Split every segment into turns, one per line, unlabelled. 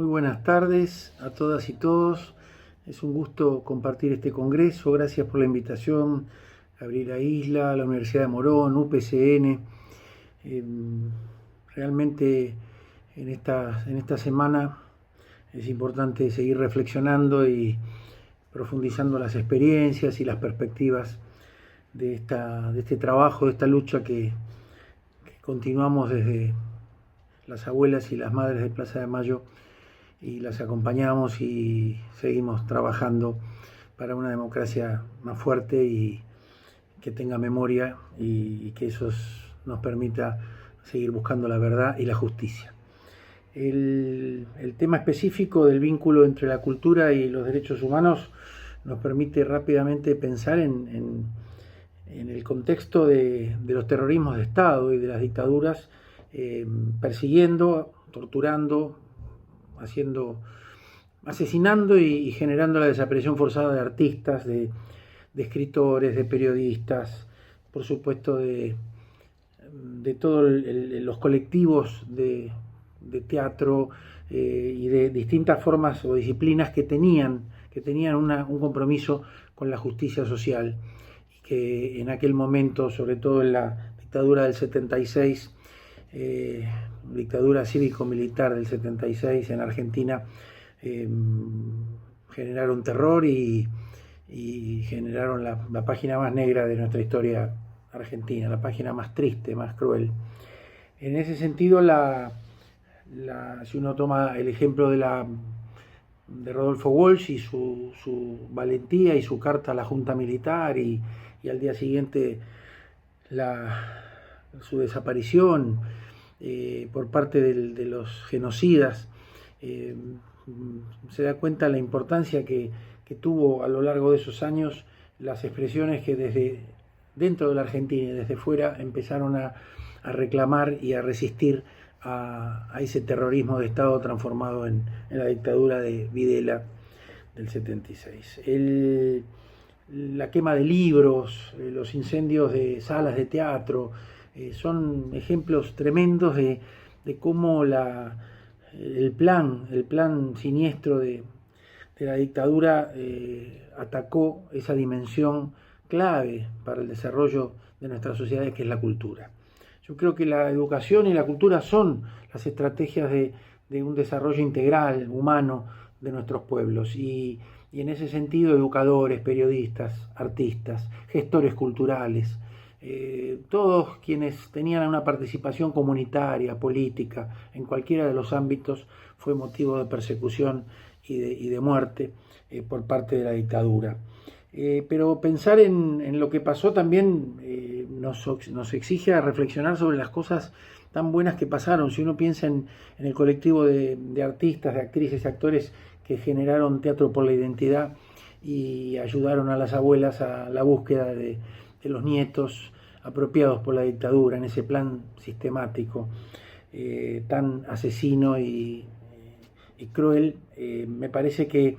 Muy buenas tardes a todas y todos. Es un gusto compartir este congreso. Gracias por la invitación, Gabriela Isla, la Universidad de Morón, UPCN. Realmente en esta semana es importante seguir reflexionando y profundizando las experiencias y las perspectivas de este trabajo, de esta lucha que continuamos desde las abuelas y las madres de Plaza de Mayo, y las acompañamos y seguimos trabajando para una democracia más fuerte y que tenga memoria y que eso nos permita seguir buscando la verdad y la justicia. El tema específico del vínculo entre la cultura y los derechos humanos nos permite rápidamente pensar en el contexto de los terrorismos de Estado y de las dictaduras, persiguiendo, torturando, asesinando y generando la desaparición forzada de artistas, de escritores, de periodistas, por supuesto de todos los colectivos de teatro y de distintas formas o disciplinas que tenían un compromiso con la justicia social, y que en aquel momento, sobre todo en la dictadura del 76, dictadura cívico-militar del 76 en Argentina, generaron terror y generaron la página más negra de nuestra historia argentina, la página más triste, más cruel. En ese sentido, si uno toma el ejemplo de Rodolfo Walsh y su valentía y su carta a la Junta Militar y al día siguiente su desaparición por parte de los genocidas, se da cuenta la importancia que tuvo a lo largo de esos años las expresiones que desde dentro de la Argentina y desde fuera empezaron a reclamar y a resistir a ese terrorismo de Estado transformado en la dictadura de Videla del 76. La quema de libros, los incendios de salas de teatro, son ejemplos tremendos de cómo el plan siniestro de la dictadura atacó esa dimensión clave para el desarrollo de nuestras sociedades, que es la cultura. Yo creo que la educación y la cultura son las estrategias de un desarrollo integral, humano, de nuestros pueblos, y en ese sentido educadores, periodistas, artistas, gestores culturales, todos quienes tenían una participación comunitaria, política, en cualquiera de los ámbitos, fue motivo de persecución y de muerte por parte de la dictadura. Pero pensar en lo que pasó también nos exige a reflexionar sobre las cosas tan buenas que pasaron. Si uno piensa en el colectivo de artistas, de actrices y actores que generaron Teatro por la Identidad y ayudaron a las abuelas a la búsqueda de los nietos apropiados por la dictadura en ese plan sistemático tan asesino y cruel, me parece que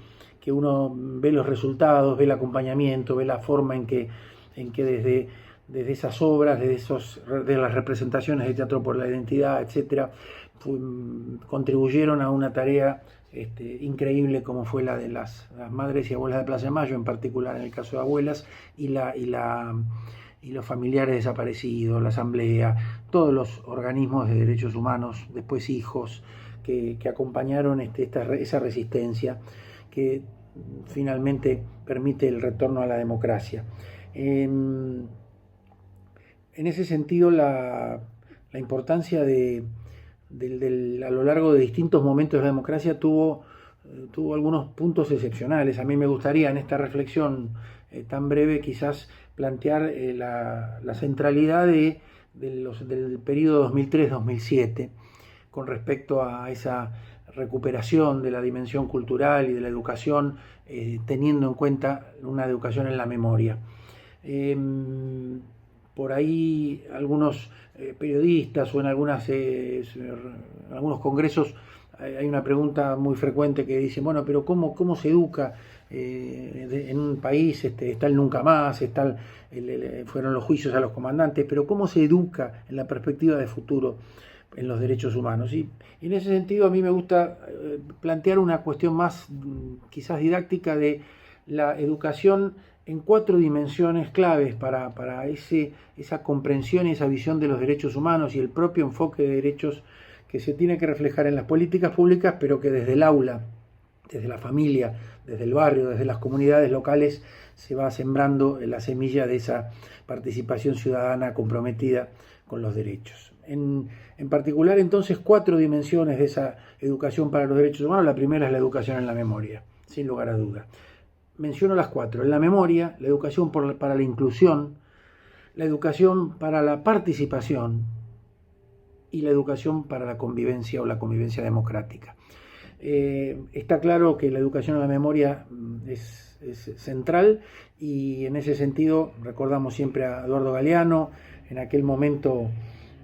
uno ve los resultados, ve el acompañamiento, ve la forma en que desde esas obras, de las representaciones de Teatro por la Identidad, etcétera, contribuyeron a una tarea increíble como fue la de las madres y abuelas de Plaza de Mayo, en particular en el caso de abuelas, y los familiares desaparecidos, la asamblea, todos los organismos de derechos humanos, después hijos, que acompañaron esa resistencia que finalmente permite el retorno a la democracia. En ese sentido, la importancia a lo largo de distintos momentos de la democracia tuvo algunos puntos excepcionales. A mí me gustaría en esta reflexión tan breve quizás plantear la centralidad del periodo 2003-2007 con respecto a esa recuperación de la dimensión cultural y de la educación, teniendo en cuenta una educación en la memoria. Por ahí algunos periodistas o en algunos congresos hay una pregunta muy frecuente que dice, bueno, pero ¿cómo se educa en un país? Está el nunca más, fueron los juicios a los comandantes, pero ¿cómo se educa en la perspectiva de futuro? en los derechos humanos. Y en ese sentido a mí me gusta plantear una cuestión más quizás didáctica de la educación en 4 dimensiones claves para esa comprensión y esa visión de los derechos humanos y el propio enfoque de derechos que se tiene que reflejar en las políticas públicas, pero que desde el aula, desde la familia, desde el barrio, desde las comunidades locales, se va sembrando la semilla de esa participación ciudadana comprometida con los derechos. En particular, entonces, 4 dimensiones de esa educación para los derechos humanos. La primera es la educación en la memoria, sin lugar a duda. Menciono las 4. En la memoria, la educación para la inclusión, la educación para la participación y la educación para la convivencia o la convivencia democrática. Está claro que la educación en la memoria es central, y en ese sentido recordamos siempre a Eduardo Galeano, en aquel momento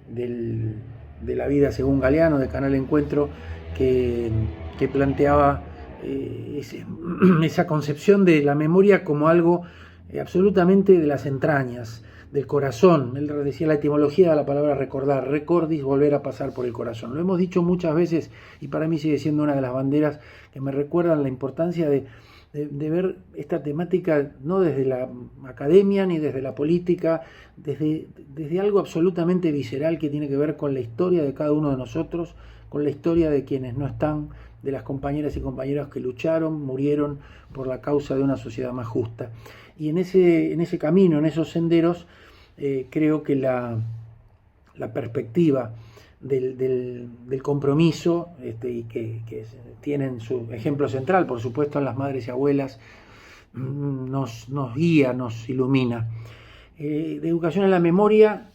de la vida según Galeano, de Canal Encuentro, que planteaba esa concepción de la memoria como algo absolutamente de las entrañas, del corazón. Él decía la etimología de la palabra recordar, recordis, volver a pasar por el corazón. Lo hemos dicho muchas veces y para mí sigue siendo una de las banderas que me recuerdan la importancia de ver esta temática no desde la academia ni desde la política, desde algo absolutamente visceral que tiene que ver con la historia de cada uno de nosotros, con la historia de quienes no están, de las compañeras y compañeros que lucharon, murieron por la causa de una sociedad más justa. Y en ese camino, en esos senderos, creo que la perspectiva del compromiso, y que tienen su ejemplo central, por supuesto, en las madres y abuelas, nos guía, nos ilumina. De educación en la memoria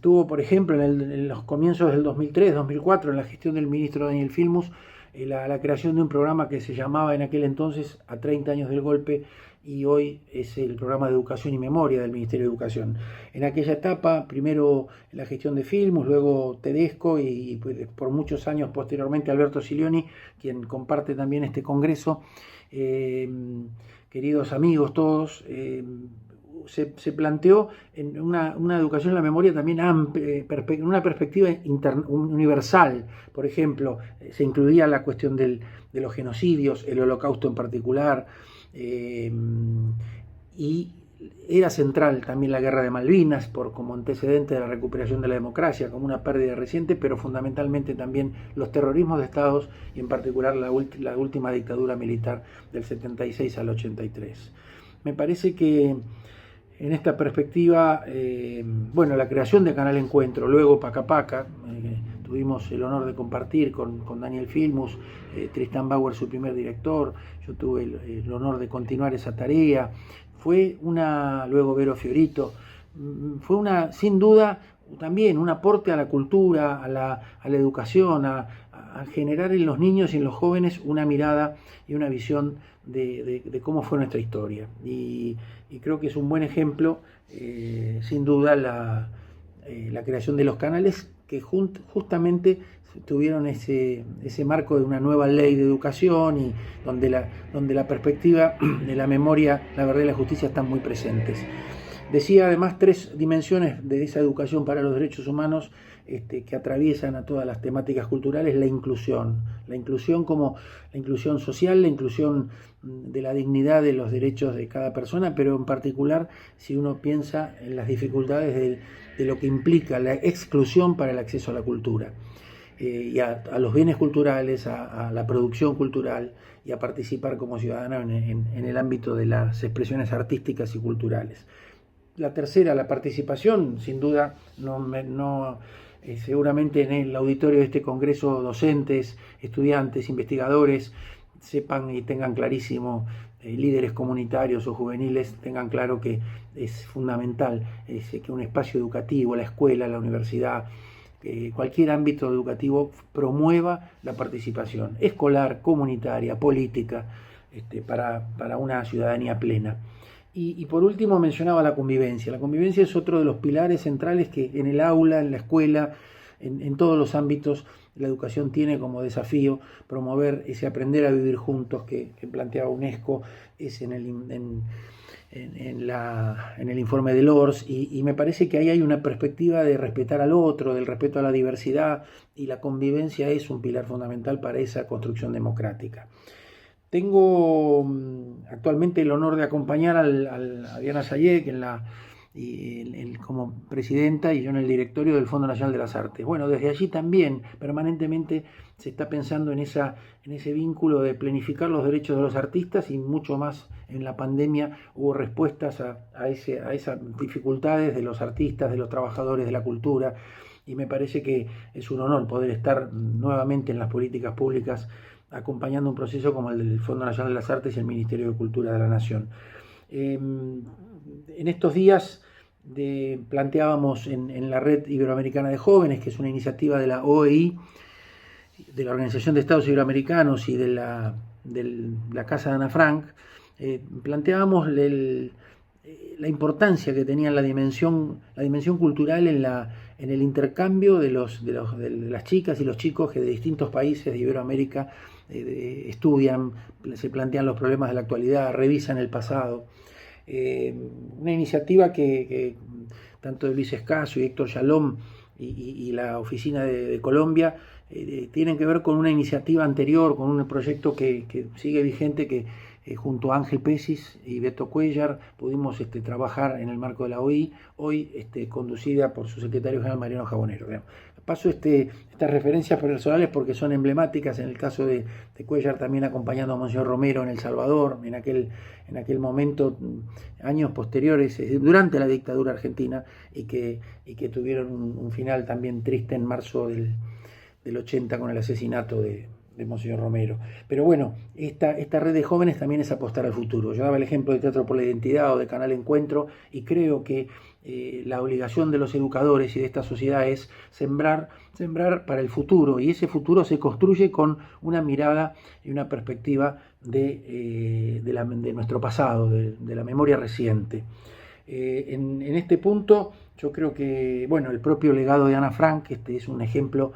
tuvo, por ejemplo, en los comienzos del 2003-2004, en la gestión del ministro Daniel Filmus, la creación de un programa que se llamaba en aquel entonces A 30 años del golpe, y hoy es el programa de educación y memoria del Ministerio de Educación. En aquella etapa, primero la gestión de Filmus, luego Tedesco y por muchos años posteriormente Alberto Silioni, quien comparte también este congreso. Queridos amigos todos, se planteó en una educación en la memoria también amplia, una perspectiva universal. Por ejemplo, se incluía la cuestión de los genocidios, el Holocausto en particular, y era central también la Guerra de Malvinas como antecedente de la recuperación de la democracia, como una pérdida reciente, pero fundamentalmente también los terrorismos de estados y en particular la última dictadura militar del 76 al 83. Me parece que en esta perspectiva, la creación de Canal Encuentro, luego Paca Paca, tuvimos el honor de compartir con Daniel Filmus, Tristán Bauer, su primer director, yo tuve el honor de continuar esa tarea, luego Vero Fiorito, fue sin duda también un aporte a la cultura, a la educación, a generar en los niños y en los jóvenes una mirada y una visión de cómo fue nuestra historia. Y creo que es un buen ejemplo, sin duda, la creación de los canales que justamente tuvieron ese marco de una nueva ley de educación, y donde la perspectiva de la memoria, la verdad y la justicia están muy presentes. Decía además 3 dimensiones de esa educación para los derechos humanos que atraviesan a todas las temáticas culturales: la inclusión como la inclusión social, la inclusión de la dignidad de los derechos de cada persona, pero en particular si uno piensa en las dificultades de lo que implica la exclusión para el acceso a la cultura, y a los bienes culturales, a la producción cultural, y a participar como ciudadano en el ámbito de las expresiones artísticas y culturales. La tercera, la participación, sin duda, seguramente en el auditorio de este congreso docentes, estudiantes, investigadores sepan y tengan clarísimo, líderes comunitarios o juveniles tengan claro que es fundamental que un espacio educativo, la escuela, la universidad, cualquier ámbito educativo promueva la participación escolar, comunitaria, política, para una ciudadanía plena. Y por último mencionaba la convivencia. La convivencia es otro de los pilares centrales que en el aula, en la escuela, en todos los ámbitos, la educación tiene como desafío promover ese aprender a vivir juntos que planteaba UNESCO, es en en el informe de Lors, y me parece que ahí hay una perspectiva de respetar al otro, del respeto a la diversidad, y la convivencia es un pilar fundamental para esa construcción democrática. Tengo actualmente el honor de acompañar a Diana Sayek como presidenta y yo en el directorio del Fondo Nacional de las Artes. Bueno, desde allí también permanentemente se está pensando en ese vínculo de planificar los derechos de los artistas, y mucho más en la pandemia hubo respuestas a esas dificultades de los artistas, de los trabajadores de la cultura, y me parece que es un honor poder estar nuevamente en las políticas públicas acompañando un proceso como el del Fondo Nacional de las Artes y el Ministerio de Cultura de la Nación. En estos días planteábamos en la Red Iberoamericana de Jóvenes, que es una iniciativa de la OEI, de la Organización de Estados Iberoamericanos y de la Casa de Ana Frank, planteábamos la importancia que tenía la dimensión cultural en el intercambio de las chicas y los chicos que de distintos países de Iberoamérica estudian, se plantean los problemas de la actualidad, revisan el pasado. Una iniciativa que tanto Luis Escaso y Héctor Shalom y la Oficina de Colombia tienen que ver con una iniciativa anterior, con un proyecto que sigue vigente, que junto a Ángel Pesis y Beto Cuellar pudimos trabajar en el marco de la OI, hoy conducida por su secretario general Mariano Jabonero. Paso estas referencias personales porque son emblemáticas. En el caso de Cuellar, también acompañando a Monseñor Romero en El Salvador, en aquel momento, años posteriores, durante la dictadura argentina, y que tuvieron un final también triste en marzo del 80 con el asesinato de Monseñor Romero. Pero bueno, esta red de jóvenes también es apostar al futuro. Yo daba el ejemplo de Teatro por la Identidad o de Canal Encuentro, y creo que la obligación de los educadores y de esta sociedad es sembrar para el futuro, y ese futuro se construye con una mirada y una perspectiva de nuestro pasado, de la memoria reciente. En este punto yo creo que el propio legado de Ana Frank es un ejemplo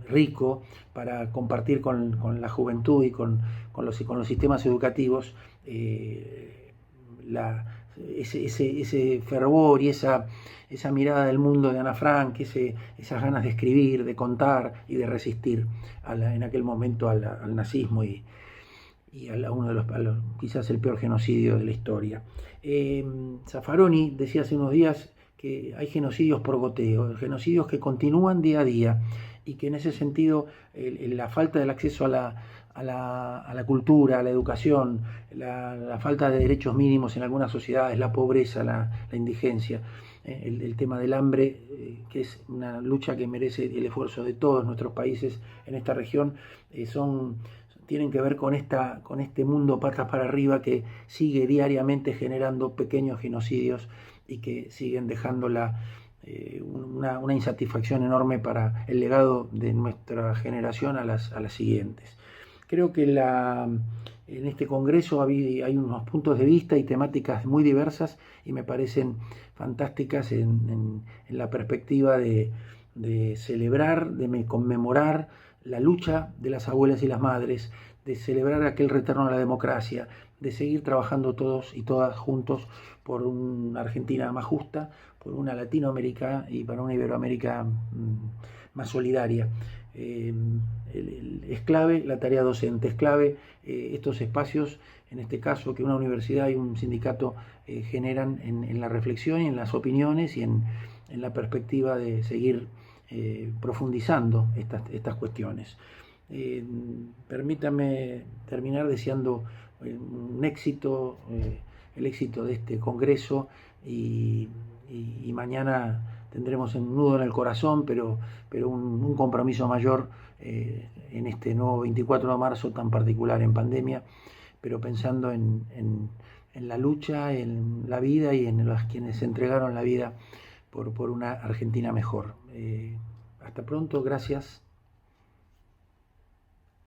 rico para compartir con la juventud y con los sistemas educativos, ese fervor y esa mirada del mundo de Ana Frank, esas ganas de escribir, de contar y de resistir en aquel momento al nazismo y a uno de los quizás el peor genocidio de la historia. Zaffaroni decía hace unos días que hay genocidios por goteo, genocidios que continúan día a día, y que en ese sentido la falta del acceso a la cultura, a la educación, la falta de derechos mínimos en algunas sociedades, la pobreza, la indigencia, el tema del hambre, que es una lucha que merece el esfuerzo de todos nuestros países en esta región, tienen que ver con este mundo patas para arriba que sigue diariamente generando pequeños genocidios y que siguen dejando una insatisfacción enorme para el legado de nuestra generación a las siguientes. Creo que en este congreso hay unos puntos de vista y temáticas muy diversas, y me parecen fantásticas en la perspectiva de celebrar, de conmemorar la lucha de las abuelas y las madres, de celebrar aquel retorno a la democracia, de seguir trabajando todos y todas juntos por una Argentina más justa, por una Latinoamérica y para una Iberoamérica más solidaria. Es clave la tarea docente, es clave estos espacios, en este caso que una universidad y un sindicato generan en la reflexión y en las opiniones y en la perspectiva de seguir profundizando estas cuestiones. Permítame terminar deseando un éxito, el éxito de este congreso, y mañana tendremos un nudo en el corazón, pero un compromiso mayor en este nuevo 24 de marzo tan particular en pandemia, pero pensando en la lucha, en la vida y en los quienes entregaron la vida por una Argentina mejor. Hasta pronto, gracias.